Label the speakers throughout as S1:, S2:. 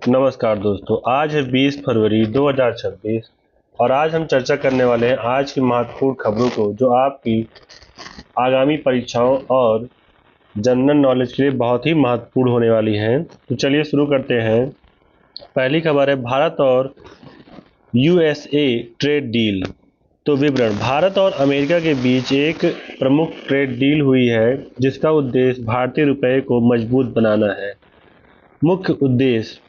S1: नमस्कार दोस्तों, आज है 20 फरवरी 2026 और आज हम चर्चा करने वाले हैं आज की महत्वपूर्ण खबरों को जो आपकी आगामी परीक्षाओं और जनरल नॉलेज के लिए बहुत ही महत्वपूर्ण होने वाली हैं। तो चलिए शुरू करते हैं। पहली खबर है भारत और यूएसए ट्रेड डील। तो विवरण, भारत और अमेरिका के बीच एक प्रमुख ट्रेड डील हुई है जिसका उद्देश्य भारतीय रुपये को मजबूत बनाना है। मुख्य उद्देश्य,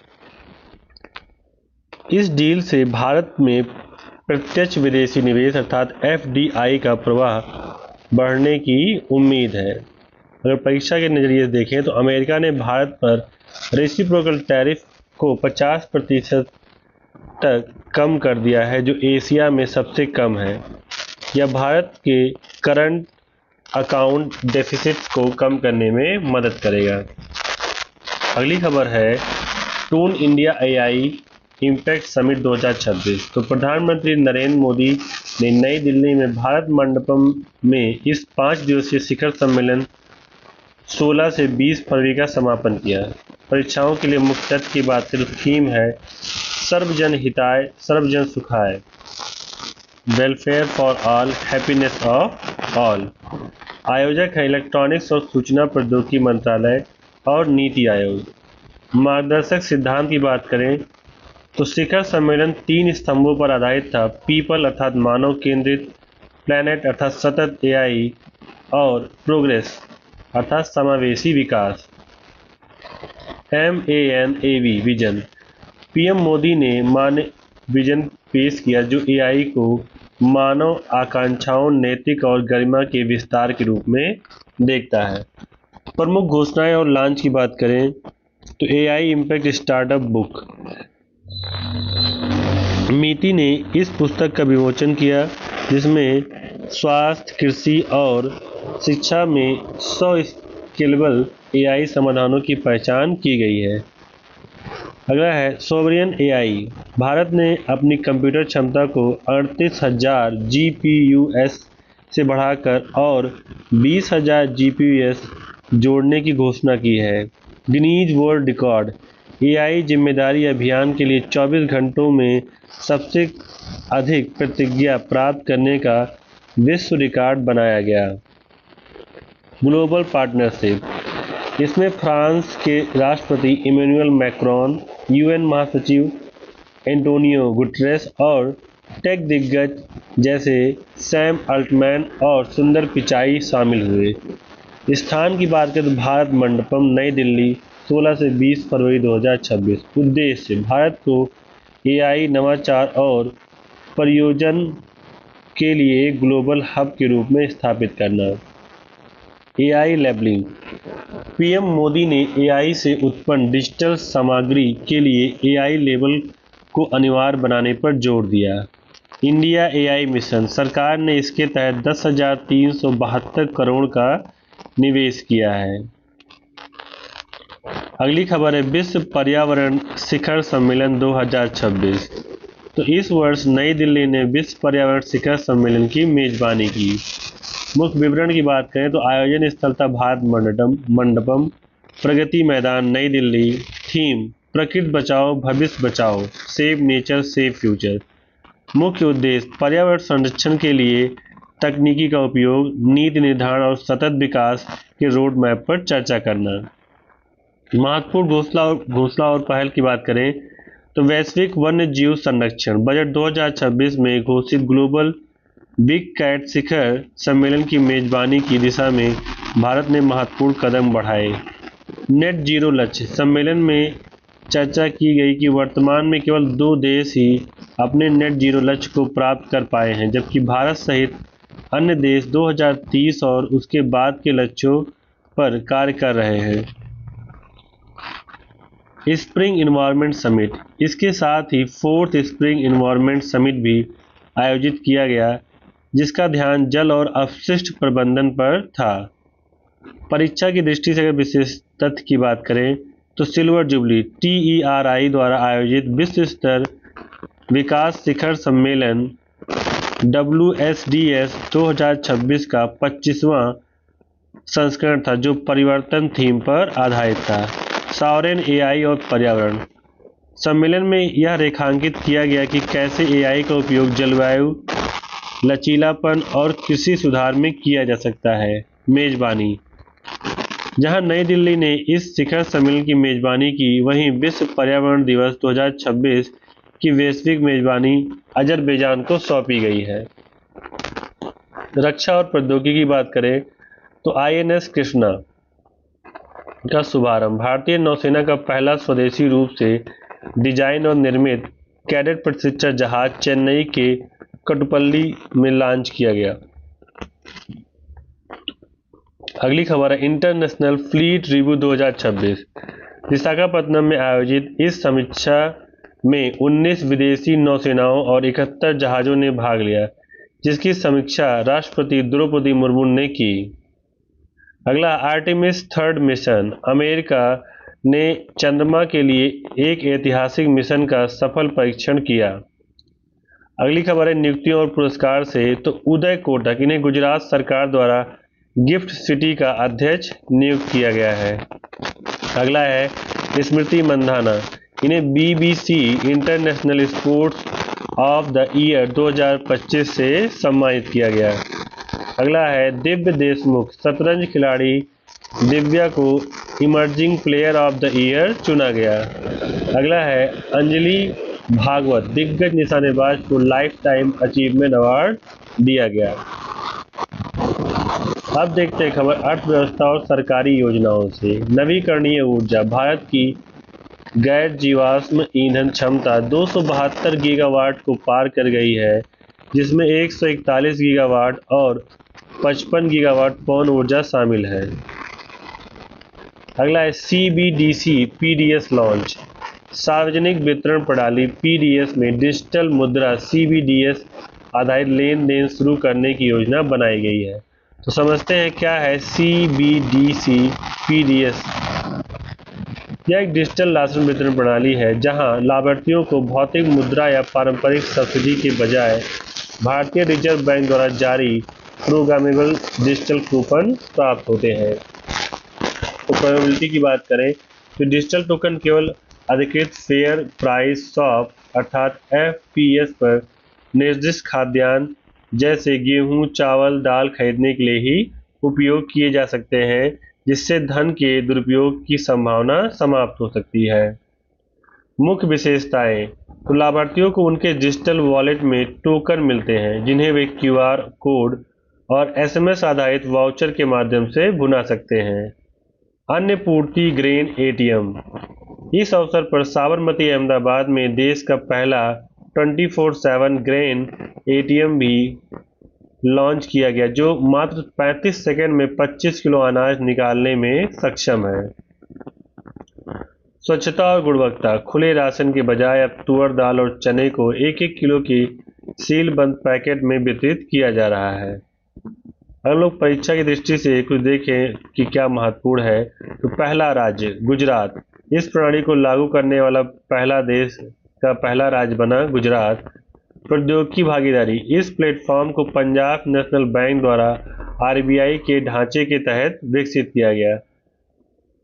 S1: इस डील से भारत में प्रत्यक्ष विदेशी निवेश अर्थात एफडीआई का प्रवाह बढ़ने की उम्मीद है। अगर परीक्षा के नज़रिए से देखें तो अमेरिका ने भारत पर रेसिप्रोकल टैरिफ को 50% तक कम कर दिया है जो एशिया में सबसे कम है। यह भारत के करंट अकाउंट डेफिसिट को कम करने में मदद करेगा। अगली खबर है टून इंडिया एआई इम्पैक्ट समिट 2026। तो प्रधानमंत्री नरेंद्र मोदी ने नई दिल्ली में भारत मंडपम में इस 5 दिवसीय शिखर सम्मेलन 16 से 20 फरवरी का समापन किया। परीक्षाओं के लिए मुख्य तथ्य की बात करें तो थीम है सर्वजन हिताय सर्वजन सुखाय, welfare for all, happiness of all. आयोजक है इलेक्ट्रॉनिक्स और सूचना प्रौद्योगिकी मंत्रालय और नीति आयोग। मार्गदर्शक सिद्धांत की बात करें तो शिखर सम्मेलन 3 स्तंभों पर आधारित था: पीपल अर्थात मानव केंद्रित, प्लैनेट अर्थात सतत एआई और प्रोग्रेस अर्थात समावेशी विकास। MANAV विजन, पीएम मोदी ने विजन पेश किया जो एआई को मानव आकांक्षाओं, नैतिक और गरिमा के विस्तार के रूप में देखता है। प्रमुख घोषणाएं और लॉन्च की बात करें तो एआई इम्पैक्ट स्टार्टअप बुक, मीति ने इस पुस्तक का विमोचन किया जिसमें स्वास्थ्य, कृषि और शिक्षा में 100 स्केलेबल एआई समाधानों की पहचान की गई है। अगला है सोवरियन एआई, भारत ने अपनी कंप्यूटर क्षमता को 38,000 GPUs से बढ़ाकर और 20,000 GPUs जोड़ने की घोषणा की है। गिनीज वर्ल्ड रिकॉर्ड, एआई जिम्मेदारी अभियान के लिए 24 घंटों में सबसे अधिक प्रतिज्ञा प्राप्त करने का विश्व रिकॉर्ड बनाया गया। ग्लोबल पार्टनरशिप, इसमें फ्रांस के राष्ट्रपति इमैनुअल मैक्रोन, यूएन महासचिव एंटोनियो गुटेरेस और टेक दिग्गज जैसे सैम अल्टमैन और सुंदर पिचाई शामिल हुए। स्थान की बात करें तो भारत मंडपम, नई दिल्ली, 16 से 20 फरवरी 2026। उद्देश्य, भारत को एआई नवाचार और परियोजन के लिए ग्लोबल हब के रूप में स्थापित करना। एआई लेबलिंग, पीएम मोदी ने एआई से उत्पन्न डिजिटल सामग्री के लिए एआई लेबल को अनिवार्य बनाने पर जोर दिया। इंडिया एआई मिशन, सरकार ने इसके तहत 10,372 करोड़ का निवेश किया है। अगली खबर है विश्व पर्यावरण शिखर सम्मेलन 2026। तो इस वर्ष नई दिल्ली ने विश्व पर्यावरण शिखर सम्मेलन की मेजबानी की। मुख्य विवरण की बात करें तो आयोजन स्थल था भारत मंडपम, प्रगति मैदान, नई दिल्ली। थीम प्रकृति बचाओ भविष्य बचाओ, सेव नेचर सेव फ्यूचर। मुख्य उद्देश्य पर्यावरण संरक्षण के लिए तकनीकी का उपयोग, नीति निर्धारण और सतत विकास के रोड मैप पर चर्चा करना। महत्वपूर्ण घोषणा और पहल की बात करें तो वैश्विक वन्य जीव संरक्षण बजट 2026 में घोषित ग्लोबल बिग कैट शिखर सम्मेलन की मेजबानी की दिशा में भारत ने महत्वपूर्ण कदम बढ़ाए। नेट जीरो लक्ष्य, सम्मेलन में चर्चा की गई कि वर्तमान में केवल 2 देश ही अपने नेट जीरो लक्ष्य को प्राप्त कर पाए हैं जबकि भारत सहित अन्य देश 2030 और उसके बाद के लक्ष्यों पर कार्य कर रहे हैं। स्प्रिंग इन्वायरमेंट समिट, इसके साथ ही 4th स्प्रिंग इन्वायरमेंट समिट भी आयोजित किया गया जिसका ध्यान जल और अपशिष्ट प्रबंधन पर था। परीक्षा की दृष्टि से अगर विशेष तथ्य की बात करें तो सिल्वर जुबली TERI द्वारा आयोजित विश्व स्तर विकास शिखर सम्मेलन WSDS 2026 का 25वां संस्करण था जो परिवर्तन थीम पर आधारित था। सॉवरेन एआई और पर्यावरण, सम्मेलन में यह रेखांकित किया गया कि कैसे एआई का उपयोग जलवायु, लचीलापन और कृषि सुधार में किया जा सकता है। मेजबानी। जहां नई दिल्ली ने इस शिखर सम्मेलन की मेजबानी की, वहीं विश्व पर्यावरण दिवस 2026 की वैश्विक मेजबानी अजरबैजान को सौंपी गई है। रक्षा और प्रौद्योगिकी की बात करें तो आईएनएस कृष्णा का शुभारंभ भारतीय नौसेना का पहला स्वदेशी रूप से डिजाइन और निर्मित कैडेट प्रशिक्षण जहाज चेन्नई के कटुपल्ली में लॉन्च किया गया। अगली खबर है इंटरनेशनल फ्लीट रिव्यू 2026। विशाखापत्तनम में आयोजित इस समीक्षा में 19 विदेशी नौसेनाओं और 71 जहाजों ने भाग लिया, जिसकी समीक्षा राष्ट्रपति द्रौपदी मुर्मू ने की। अगला आर्टेमिस 3 मिशन। अमेरिका ने चंद्रमा के लिए एक ऐतिहासिक मिशन का सफल परीक्षण किया। अगली खबर है नियुक्तियों और पुरस्कार से, तो उदय कोटक, इन्हें गुजरात सरकार द्वारा गिफ्ट सिटी का अध्यक्ष नियुक्त किया गया है। अगला है स्मृति मंधाना, इन्हें BBC international sports of the year 2025 से सम्मानित किया गया। अगला है दिव्य देशमुख, शतरंज खिलाड़ी दिव्या को emerging player of the year चुना गया। अगला है अंजलि भागवत, दिग्गज निशानेबाज को लाइफ टाइम अचीवमेंट अवार्ड दिया गया। अब देखते हैं खबर अर्थव्यवस्था और सरकारी योजनाओं से। नवीकरणीय ऊर्जा। भारत की गैर जीवाश्म ईंधन क्षमता 272 गीगावाट को पार कर गई है, जिसमें 141 गीगावाट और 55 गीगावाट पवन ऊर्जा शामिल है। अगला है सीबीडीसी पीडीएस लॉन्च। सार्वजनिक वितरण प्रणाली पीडीएस में डिजिटल मुद्रा सीबीडीएस आधारित लेन देन शुरू करने की योजना बनाई गई है। तो समझते हैं क्या है सीबीडीसी पीडीएस। यह एक डिजिटल राशन वितरण प्रणाली है जहां लाभार्थियों को भौतिक मुद्रा या पारंपरिक सब्सिडी के बजाय भारतीय रिजर्व बैंक द्वारा जारी प्रोग्रामेबल डिजिटल कूपन प्राप्त होते हैं। तो प्रोबेबिलिटी की बात करें तो डिजिटल टोकन केवल अधिकृत फेयर प्राइस शॉप अर्थात एफपीएस पर निर्दिष्ट खाद्यान्न जैसे गेहूं, चावल, दाल खरीदने के लिए ही उपयोग किए जा सकते हैं, जिससे धन के दुरुपयोग की संभावना समाप्त हो सकती है। मुख्य विशेषताएं। तो लाभार्थियों को उनके डिजिटल वॉलेट में टोकन मिलते हैं, जिन्हें वे क्यूआर कोड और एसएमएस आधारित वाउचर के माध्यम से भुना सकते हैं। अन्य पूर्ति ग्रेन एटीएम। इस अवसर पर साबरमती अहमदाबाद में देश का पहला 24/7 ग्रेन एटीएम भी लॉन्च किया गया, जो मात्र 35 सेकंड में 25 किलो अनाज निकालने में सक्षम है। स्वच्छता और गुणवत्ता। खुले राशन के बजाय अब तुअर दाल और चने को 1-1 किलो की सील बंद पैकेट में वितरित किया जा रहा है। अगर लोग परीक्षा की दृष्टि से कुछ देखें कि क्या महत्वपूर्ण है, तो पहला राज्य गुजरात, इस प्रणाली को लागू करने वाला पहला देश का पहला राज्य बना गुजरात। प्रौद्योगिकी भागीदारी। इस प्लेटफॉर्म को पंजाब नेशनल बैंक द्वारा आरबीआई के ढांचे के तहत विकसित किया गया।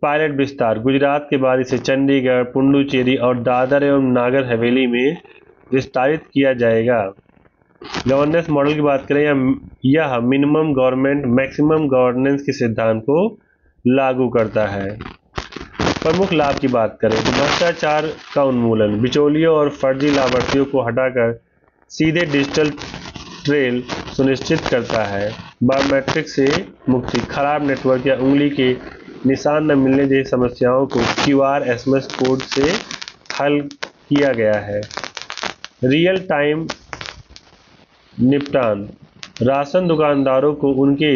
S1: पायलट विस्तार। गुजरात के बाद इसे चंडीगढ़, पुडुचेरी और दादर एवं नागर हवेली में विस्तारित किया जाएगा। गवर्नेंस मॉडल की बात करें, यह मिनिमम गवर्नमेंट मैक्सिमम गवर्नेंस के सिद्धांत को लागू करता है। प्रमुख लाभ की बात करें तो भ्रष्टाचार का उन्मूलन, बिचौलियों और फर्जी लाभार्थियों को हटाकर सीधे डिजिटल ट्रेल सुनिश्चित करता है। बायोमेट्रिक से मुक्ति। खराब नेटवर्क या उंगली के निशान न मिलने जैसी समस्याओं को क्यूआर एसएमएस कोड से हल किया गया है। रियल टाइम निपटान। राशन दुकानदारों को उनके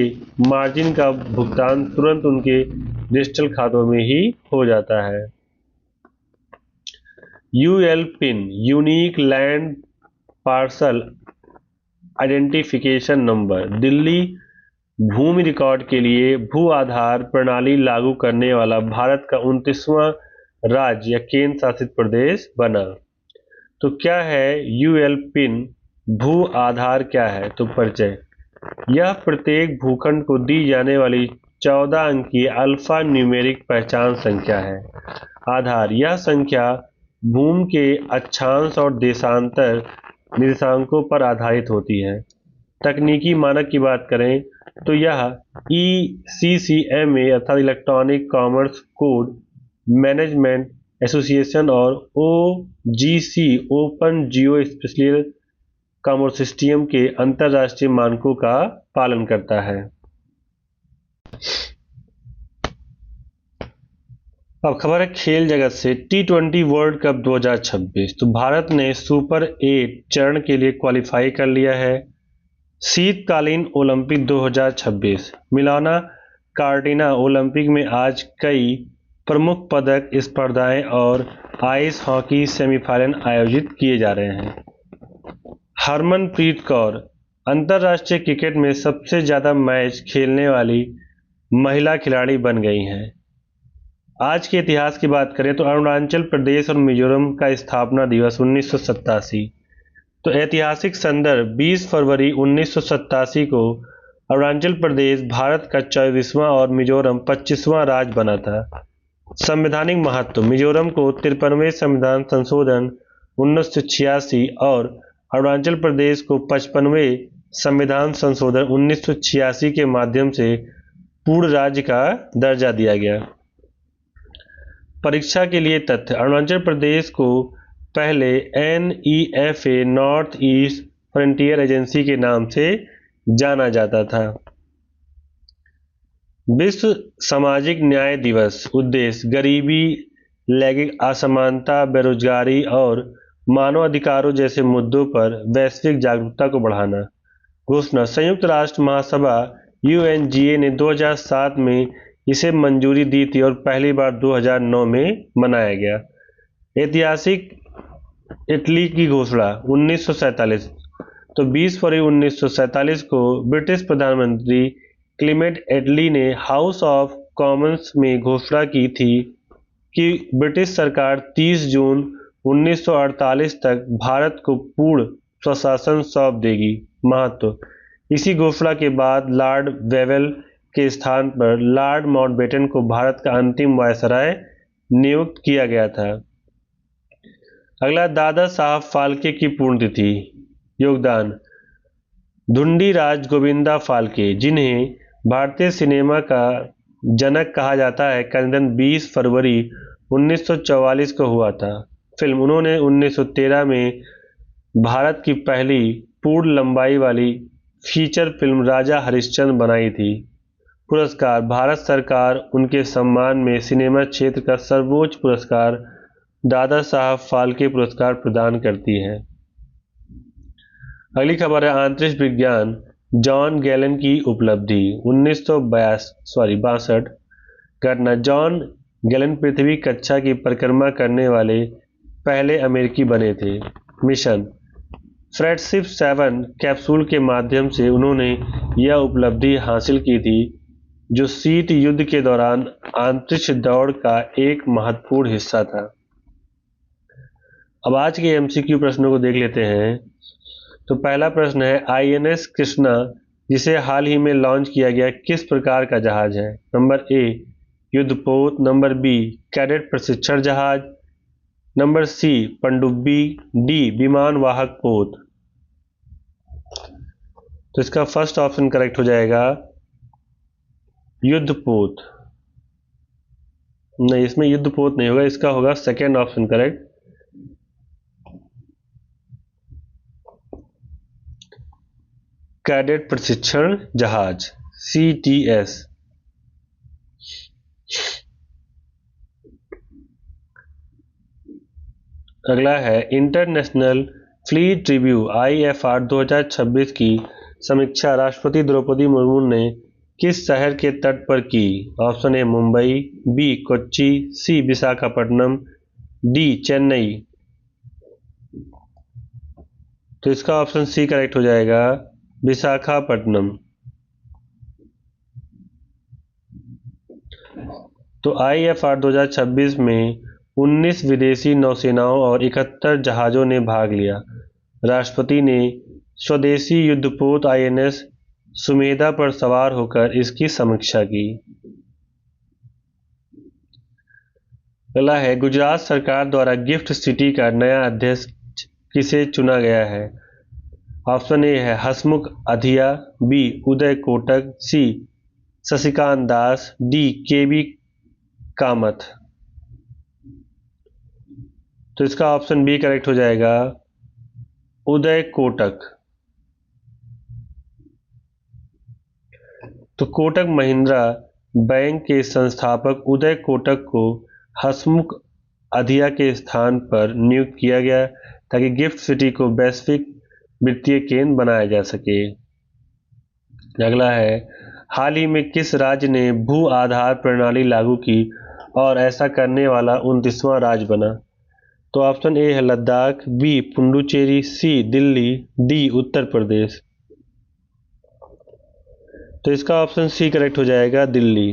S1: मार्जिन का भुगतान तुरंत उनके डिजिटल खातों में ही हो जाता है। ULPIN, unique land parcel identification number. Delhi भूमि रिकॉर्ड के लिए भू आधार प्रणाली लागू करने वाला भारत का 29वां राज्य या केंद्र शासित प्रदेश बना। तो क्या है यूएल पिन? भू आधार क्या है? तो परिचय। यह प्रत्येक भूखंड को दी जाने वाली 14 अंकीय अल्फा न्यूमेरिक पहचान संख्या है। आधार, यह संख्या भूमि के अक्षांश और देशांतर निर्देशांकों पर आधारित होती है। तकनीकी मानक की बात करें तो यह ECCMA अर्थात electronic commerce code management association और OGC ओपन जियो स्पेशियल कॉमर्सिस्टियम के अंतरराष्ट्रीय मानकों का पालन करता है। अब खबर है खेल जगत से। T20 वर्ल्ड कप 2026 तो भारत ने सुपर 8 चरण के लिए क्वालिफाई कर लिया है। शीतकालीन ओलंपिक 2026 मिलाना कार्टिना ओलंपिक में आज कई प्रमुख पदक स्पर्धाएं और आइस हॉकी सेमीफाइनल आयोजित किए जा रहे हैं। हरमनप्रीत कौर अंतर्राष्ट्रीय क्रिकेट में सबसे ज़्यादा मैच खेलने वाली महिला खिलाड़ी बन गई हैं। आज के इतिहास की बात करें तो अरुणाचल प्रदेश और मिजोरम का स्थापना दिवस 1987। तो ऐतिहासिक संदर्भ 20 फरवरी 1987 को अरुणाचल प्रदेश भारत का 24वां और मिजोरम 25वां राज्य बना था। संवैधानिक महत्व मिजोरम को 53वें संविधान संशोधन 1986 और अरुणाचल प्रदेश को 55वें संविधान संशोधन 1986 के माध्यम से पूर्ण राज्य का दर्जा दिया गया। परीक्षा के लिए तथ्य अरुणाचल प्रदेश को पहले NEFA north east frontier agency के नाम से जाना जाता था। विश्व सामाजिक न्याय दिवस उद्देश्य गरीबी, लैंगिक असमानता, बेरोजगारी और मानव अधिकारों जैसे मुद्दों पर वैश्विक जागरूकता को बढ़ाना। घोषणा संयुक्त राष्ट्र महासभा UNGA ने 2007 में इसे मंजूरी दी थी और पहली बार 2009 में मनाया गया। ऐतिहासिक इटली की घोषणा 1947 तो 20 फरवरी 1947 को ब्रिटिश प्रधानमंत्री क्लीमेंट एटली ने हाउस ऑफ कॉमन्स में घोषणा की थी कि ब्रिटिश सरकार 30 जून 1948 तक भारत को पूर्ण स्वशासन सौंप देगी। महत्व इसी घोषणा के बाद लॉर्ड वेवेल के स्थान पर लॉर्ड माउंटबेटन को भारत का अंतिम वायसराय नियुक्त किया गया था। अगला दादा साहब फाल्के की पुण्यतिथि। योगदान धुंडीराज गोविंदा फाल्के जिन्हें भारतीय सिनेमा का जनक कहा जाता है का निधन 20 फरवरी 1944 को हुआ था। फिल्म उन्होंने 1913 में भारत की पहली पूर्ण लंबाई वाली फीचर फिल्म राजा हरिश्चंद्र बनाई थी। पुरस्कार भारत सरकार उनके सम्मान में सिनेमा क्षेत्र का सर्वोच्च पुरस्कार दादा साहब फाल्के पुरस्कार प्रदान करती है। अगली खबर है अंतरिक्ष विज्ञान जॉन गैलन की उपलब्धि 1962 घटना जॉन गैलन पृथ्वी कक्षा की परिक्रमा करने वाले पहले अमेरिकी बने थे। मिशन फ्रेडशिप 7 कैप्सूल के माध्यम से उन्होंने यह उपलब्धि हासिल की थी जो शीत युद्ध के दौरान अंतरिक्ष दौड़ का एक महत्वपूर्ण हिस्सा था। अब आज के MCQ प्रश्नों को देख लेते हैं। तो पहला प्रश्न है INS कृष्णा जिसे हाल ही में लॉन्च किया गया किस प्रकार का जहाज है। नंबर A युद्धपोत, नंबर B कैडेट प्रशिक्षण जहाज, नंबर C पनडुब्बी, D विमान वाहक पोत। तो इसका फर्स्ट ऑप्शन करेक्ट हो जाएगा युद्धपोत। नहीं, इसमें युद्धपोत नहीं होगा, इसका होगा सेकेंड ऑप्शन करेक्ट कैडेट प्रशिक्षण जहाज CTS। अगला है इंटरनेशनल फ्लीट रिव्यू IFR 2026 की समीक्षा राष्ट्रपति द्रौपदी मुर्मू ने किस शहर के तट पर की। Option A Mumbai, B Kochi, C Visakhapatnam, D Chennai. तो इसका ऑप्शन C करेक्ट हो जाएगा विशाखापट्टनम। तो IFR 2026 में 19 विदेशी नौसेनाओं और 71 जहाजों ने भाग लिया। राष्ट्रपति ने स्वदेशी युद्धपोत INS सुमेधा पर सवार होकर इसकी समीक्षा की। अगला है गुजरात सरकार द्वारा गिफ्ट सिटी का नया अध्यक्ष किसे चुना गया है। ऑप्शन ए है हसमुख अधिया, बी उदय कोटक, सी शशिकांत दास, डी केबी कामत। तो इसका ऑप्शन बी करेक्ट हो जाएगा, उदय कोटक। तो कोटक महिंद्रा बैंक के संस्थापक उदय कोटक को हसमुख अधिया के स्थान पर नियुक्त किया गया ताकि गिफ्ट सिटी को वैश्विक वित्तीय केंद्र बनाया जा सके। अगला है हाल ही में किस राज्य ने भू आधार प्रणाली लागू की और ऐसा करने वाला 29वां राज्य बना। तो ऑप्शन ए है लद्दाख, बी पुडुचेरी, सी दिल्ली, डी उत्तर प्रदेश। तो इसका ऑप्शन सी करेक्ट हो जाएगा, दिल्ली।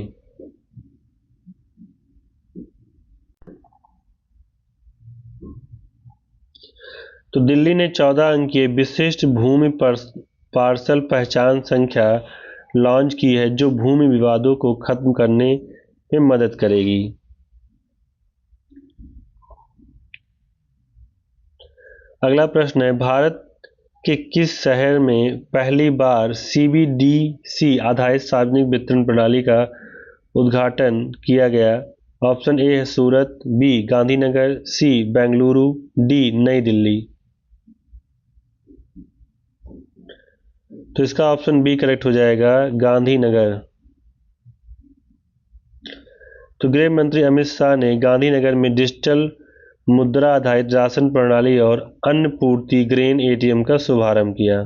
S1: तो दिल्ली ने 14 अंकीय विशिष्ट भूमि पार्सल पहचान संख्या लॉन्च की है जो भूमि विवादों को खत्म करने में मदद करेगी। अगला प्रश्न है भारत के किस शहर में पहली बार सीबीडीसी आधारित सार्वजनिक वितरण प्रणाली का उद्घाटन किया गया। ऑप्शन ए है सूरत, बी गांधीनगर, सी बेंगलुरु, डी नई दिल्ली। तो इसका ऑप्शन बी करेक्ट हो जाएगा, गांधीनगर। तो गृह मंत्री अमित शाह ने गांधीनगर में डिजिटल मुद्रा आधारित राशन प्रणाली और अन्न पूर्ति ग्रेन एटीएम का शुभारंभ किया।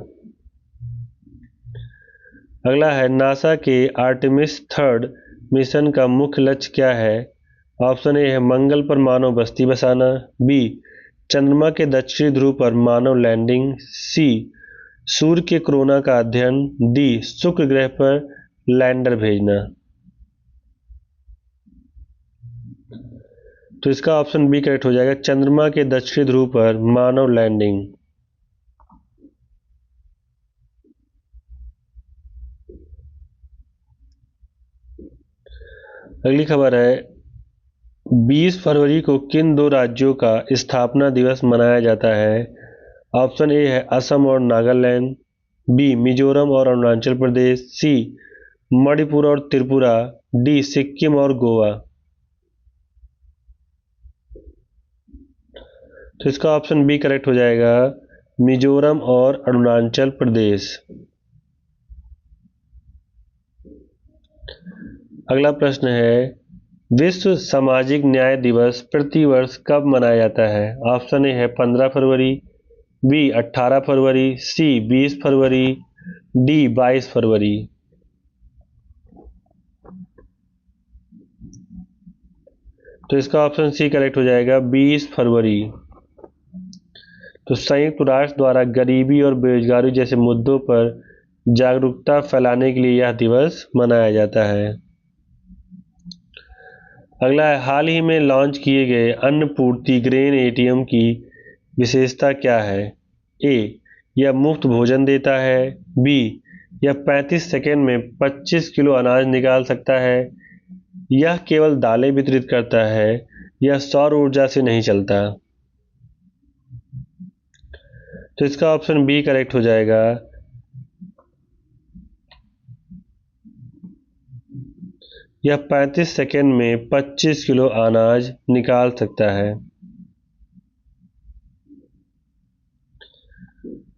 S1: अगला है नासा के आर्टेमिस 3 मिशन का मुख्य लक्ष्य क्या है। ऑप्शन ए है मंगल पर मानव बस्ती बसाना, बी चंद्रमा के दक्षिणी ध्रुव पर मानव लैंडिंग, सी सूर्य के कोरोना का अध्ययन, डी शुक्र ग्रह पर लैंडर भेजना। तो इसका ऑप्शन बी करेक्ट हो जाएगा, चंद्रमा के दक्षिणी ध्रुव पर मानव लैंडिंग। अगली खबर है 20 फरवरी को किन 2 राज्यों का स्थापना दिवस मनाया जाता है। ऑप्शन ए है असम और नागालैंड, बी मिजोरम और अरुणाचल प्रदेश, सी मणिपुर और त्रिपुरा, डी सिक्किम और गोवा। तो इसका ऑप्शन बी करेक्ट हो जाएगा, मिजोरम और अरुणाचल प्रदेश। अगला प्रश्न है विश्व सामाजिक न्याय दिवस प्रतिवर्ष कब मनाया जाता है। ऑप्शन ए है 15 फरवरी, बी 18 फरवरी, सी 20 फरवरी, डी 22 फरवरी। तो इसका ऑप्शन सी करेक्ट हो जाएगा, 20 फरवरी। तो संयुक्त राष्ट्र द्वारा गरीबी और बेरोजगारी जैसे मुद्दों पर जागरूकता फैलाने के लिए यह दिवस मनाया जाता है। अगला है हाल ही में लॉन्च किए गए अन्न पूर्ति ग्रेन एटीएम की विशेषता क्या है। ए यह मुफ्त भोजन देता है, बी यह 35 सेकेंड में 25 किलो अनाज निकाल सकता है, यह केवल दालें वितरित करता है, यह सौर ऊर्जा से नहीं चलता। तो इसका ऑप्शन बी करेक्ट हो जाएगा, यह 35 सेकेंड में 25 किलो अनाज निकाल सकता है।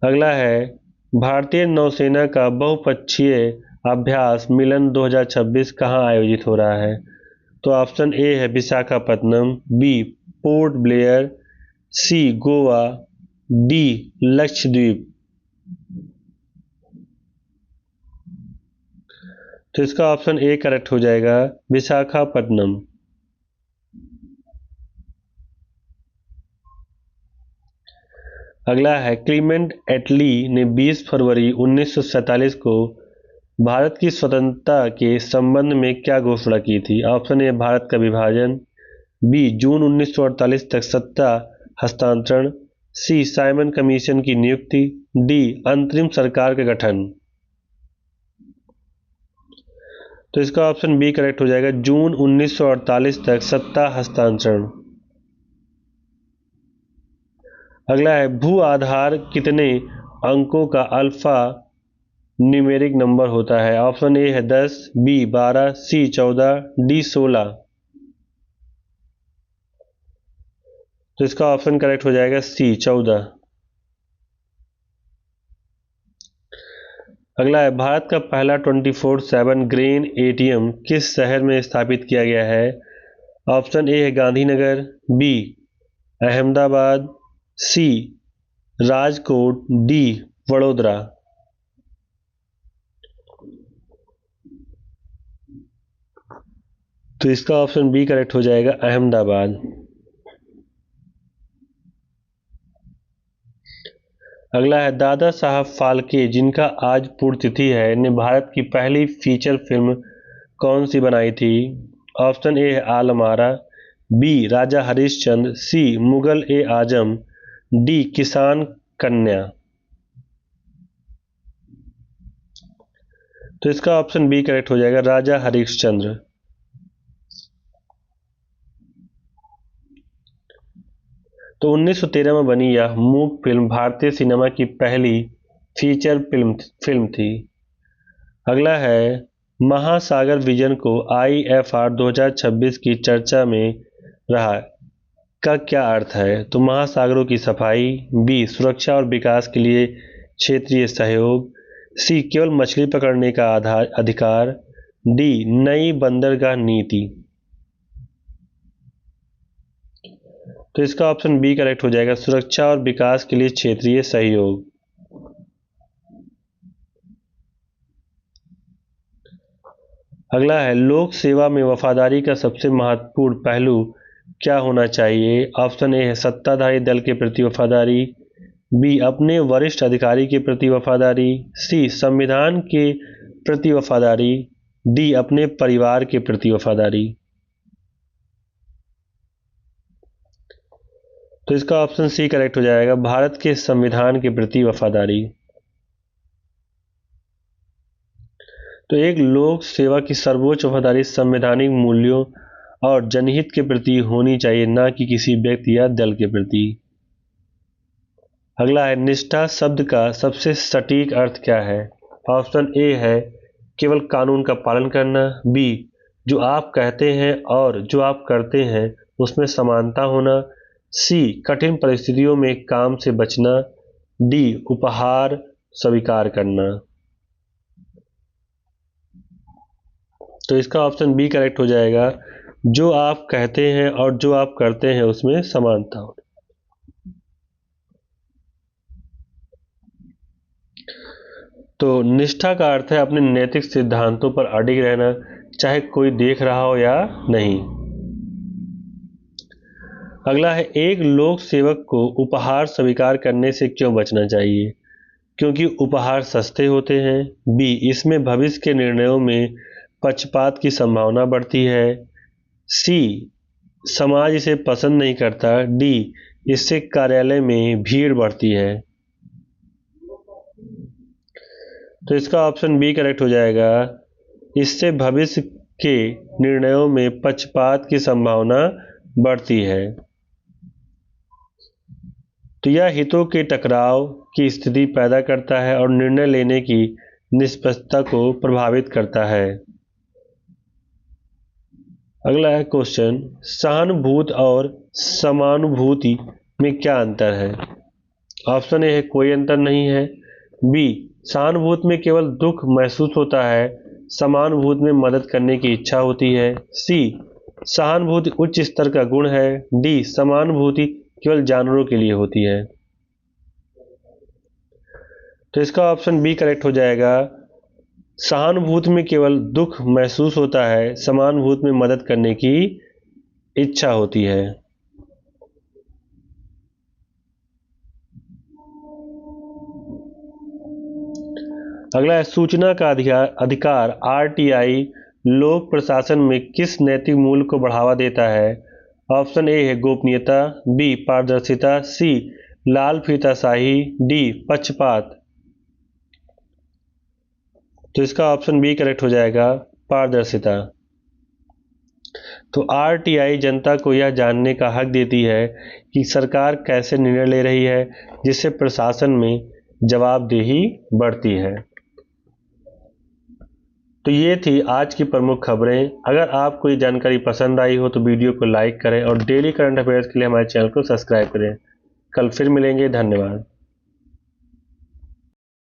S1: अगला है भारतीय नौसेना का बहुपक्षीय अभ्यास मिलन 2026 कहाँ आयोजित हो रहा है। तो ऑप्शन ए है विशाखापत्तनम, बी पोर्ट ब्लेयर, सी गोवा, डी लक्षद्वीप। तो इसका ऑप्शन ए करेक्ट हो जाएगा, विशाखापत्तनम। अगला है क्लीमेंट एटली ने 20 फरवरी 1947 को भारत की स्वतंत्रता के संबंध में क्या घोषणा की थी। ऑप्शन ए भारत का विभाजन, बी जून 1948 तक सत्ता हस्तांतरण, सी साइमन कमीशन की नियुक्ति, डी अंतरिम सरकार का गठन। तो इसका ऑप्शन बी करेक्ट हो जाएगा, जून 1948 तक सत्ता हस्तांतरण। अगला है, भू आधार कितने अंकों का अल्फा न्यूमेरिक नंबर होता है? ऑप्शन ए है 10, बी 12, सी 14, डी 16। तो इसका ऑप्शन करेक्ट हो जाएगा सी 14। अगला है, भारत का पहला 24/7 ग्रेन एटीएम किस शहर में स्थापित किया गया है? ऑप्शन ए है गांधीनगर, बी अहमदाबाद, सी राजकोट, डी वडोदरा। तो इसका ऑप्शन बी करेक्ट हो जाएगा, अहमदाबाद। अगला है, दादा साहब फाल्के जिनका आज पुण्यतिथि है ने भारत की पहली फीचर फिल्म कौन सी बनाई थी? ऑप्शन ए है आलमारा, बी राजा हरिश्चंद्र, सी मुगल ए आजम, डी किसान कन्या। तो इसका ऑप्शन बी करेक्ट हो जाएगा, राजा हरिश्चंद्र। तो 1913 में बनी यह मूक फिल्म भारतीय सिनेमा की पहली फीचर फिल्म थी। अगला है, महासागर विजन को IFR 2026 की चर्चा में रहा का क्या अर्थ है? तो महासागरों की सफाई, बी सुरक्षा और विकास के लिए क्षेत्रीय सहयोग, सी केवल मछली पकड़ने का अधिकार, डी नई बंदरगाह नीति। तो इसका ऑप्शन बी करेक्ट हो जाएगा, सुरक्षा और विकास के लिए क्षेत्रीय सहयोग। अगला है, लोक सेवा में वफादारी का सबसे महत्वपूर्ण पहलू क्या होना चाहिए? ऑप्शन ए है सत्ताधारी दल के प्रति वफादारी, बी अपने वरिष्ठ अधिकारी के प्रति वफादारी, सी संविधान के प्रति वफादारी, डी अपने परिवार के प्रति वफादारी। तो इसका ऑप्शन सी करेक्ट हो जाएगा, भारत के संविधान के प्रति वफादारी। तो एक लोक सेवा की सर्वोच्च वफादारी संवैधानिक मूल्यों और जनहित के प्रति होनी चाहिए, ना कि किसी व्यक्ति या दल के प्रति। अगला है, निष्ठा शब्द का सबसे सटीक अर्थ क्या है? ऑप्शन ए है केवल कानून का पालन करना, बी जो आप कहते हैं और जो आप करते हैं उसमें समानता होना, सी कठिन परिस्थितियों में काम से बचना, डी उपहार स्वीकार करना। तो इसका ऑप्शन बी करेक्ट हो जाएगा, जो आप कहते हैं और जो आप करते हैं उसमें समानता हो। तो निष्ठा का अर्थ है अपने नैतिक सिद्धांतों पर अडिग रहना, चाहे कोई देख रहा हो या नहीं। अगला है, एक लोक सेवक को उपहार स्वीकार करने से क्यों बचना चाहिए? क्योंकि उपहार सस्ते होते हैं, बी इसमें भविष्य के निर्णयों में पक्षपात की संभावना बढ़ती है, सी समाज इसे पसंद नहीं करता, डी इससे कार्यालय में भीड़ बढ़ती है। तो इसका ऑप्शन बी करेक्ट हो जाएगा, इससे भविष्य के निर्णयों में पक्षपात की संभावना बढ़ती है। तो यह हितों के टकराव की स्थिति पैदा करता है और निर्णय लेने की निष्पक्षता को प्रभावित करता है। अगला है क्वेश्चन, सहानुभूति और समानुभूति में क्या अंतर है? ऑप्शन ए है कोई अंतर नहीं है, बी सहानुभूति में केवल दुख महसूस होता है, समानुभूति में मदद करने की इच्छा होती है, सी सहानुभूति उच्च स्तर का गुण है, डी समानुभूति केवल जानवरों के लिए होती है। तो इसका ऑप्शन बी करेक्ट हो जाएगा, सहानुभूति में केवल दुख महसूस होता है, समानुभूति में मदद करने की इच्छा होती है। अगला है, सूचना का अधिकार RTI लोक प्रशासन में किस नैतिक मूल्य को बढ़ावा देता है? ऑप्शन ए है गोपनीयता, बी पारदर्शिता, सी लाल फीताशाही, डी पक्षपात। तो इसका ऑप्शन बी करेक्ट हो जाएगा, पारदर्शिता। तो आरटीआई जनता को यह जानने का हक देती है कि सरकार कैसे निर्णय ले रही है, जिससे प्रशासन में जवाबदेही बढ़ती है। तो ये थी आज की प्रमुख खबरें। अगर आपको ये जानकारी पसंद आई हो तो वीडियो को लाइक करें और डेली करंट अफेयर्स के लिए हमारे चैनल को सब्सक्राइब करें। कल फिर मिलेंगे। धन्यवाद।